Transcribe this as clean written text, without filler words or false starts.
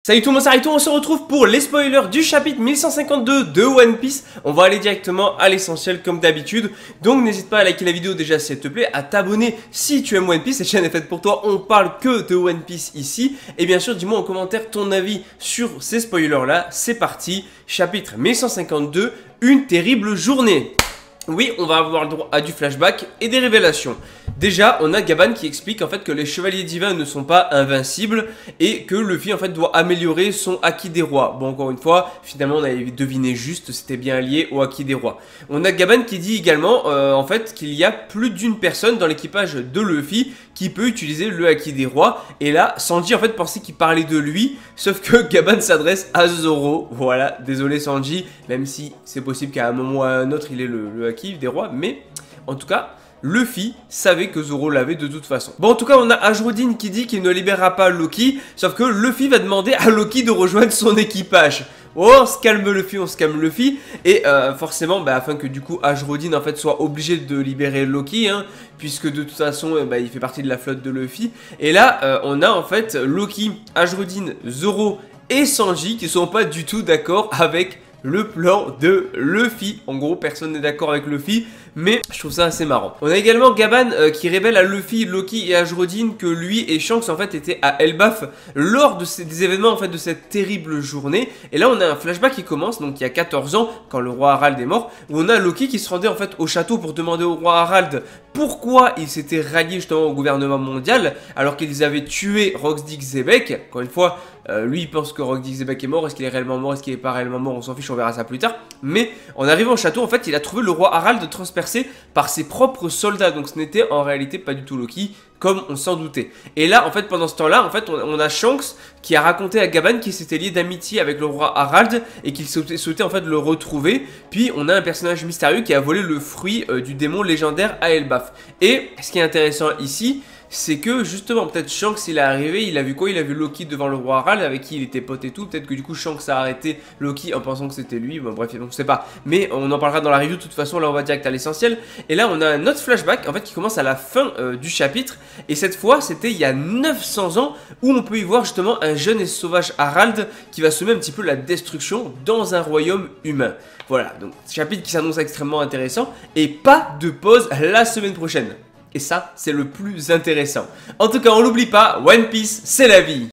Salut tout le monde, c'est Arito, on se retrouve pour les spoilers du chapitre 1152 de One Piece. On va aller directement à l'essentiel comme d'habitude. Donc n'hésite pas à liker la vidéo déjà si elle te plaît, à t'abonner si tu aimes One Piece. Cette chaîne est faite pour toi, on parle que de One Piece ici. Et bien sûr, dis-moi en commentaire ton avis sur ces spoilers là. C'est parti, chapitre 1152, une terrible journée. Oui, on va avoir le droit à du flashback et des révélations. Déjà, on a Gaban qui explique en fait que les chevaliers divins ne sont pas invincibles et que Luffy en fait doit améliorer son Haki des rois. Bon, encore une fois, finalement on avait deviné juste, c'était bien lié au Haki des rois. On a Gaban qui dit également en fait qu'il y a plus d'une personne dans l'équipage de Luffy qui peut utiliser le Haki des rois. Et là, Sanji en fait pensait qu'il parlait de lui, sauf que Gaban s'adresse à Zoro. Voilà, désolé Sanji, même si c'est possible qu'à un moment ou à un autre il ait le Haki des rois, mais en tout cas Luffy savait que Zoro l'avait de toute façon. Bon, en tout cas, on a Ajrodin qui dit qu'il ne libérera pas Loki, sauf que Luffy va demander à Loki de rejoindre son équipage. Oh, on se calme Luffy, on se calme Luffy. Et forcément, afin que du coup Ajrodin en fait soit obligé de libérer Loki, hein, puisque de toute façon, il fait partie de la flotte de Luffy. Et là, on a en fait Loki, Ajrodin, Zoro et Sanji qui sont pas du tout d'accord avec le plan de Luffy. En gros, personne n'est d'accord avec Luffy, mais je trouve ça assez marrant. On a également Gaban qui révèle à Luffy, Loki et Ajrodin que lui et Shanks en fait étaient à Elbaf lors de des événements en fait de cette terrible journée. Et là on a un flashback qui commence, donc il y a 14 ans, quand le roi Harald est mort, où on a Loki qui se rendait en fait au château pour demander au roi Harald pourquoi il s'était rallié justement au gouvernement mondial alors qu'ils avaient tué Roxdix Zebek. Encore une fois, lui il pense que Roxdix Zebek est mort. Est-ce qu'il est réellement mort, est-ce qu'il est pas réellement mort, on s'en fiche, on verra ça plus tard. Mais en arrivant au château, en fait il a trouvé le roi Harald transpercé par ses propres soldats. Donc ce n'était en réalité pas du tout Loki, comme on s'en doutait. Et là, en fait, pendant ce temps-là, en fait, on a Shanks qui a raconté à Gaban qu'il s'était lié d'amitié avec le roi Harald et qu'il souhaitait en fait le retrouver. Puis on a un personnage mystérieux qui a volé le fruit du démon légendaire à Elbaf. Et ce qui est intéressant ici, c'est que justement, peut-être Shanks il est arrivé, il a vu quoi? Il a vu Loki devant le roi Harald avec qui il était pote et tout. Peut-être que du coup Shanks a arrêté Loki en pensant que c'était lui. Bon, bref, on ne sait pas. Mais on en parlera dans la review. De toute façon, là on va direct à l'essentiel. Et là on a un autre flashback en fait qui commence à la fin du chapitre. Et cette fois c'était il y a 900 ans où on peut y voir justement un jeune et sauvage Harald qui va semer un petit peu la destruction dans un royaume humain. Voilà, donc chapitre qui s'annonce extrêmement intéressant. Et pas de pause la semaine prochaine. Et ça, c'est le plus intéressant. En tout cas, on l'oublie pas, One Piece, c'est la vie.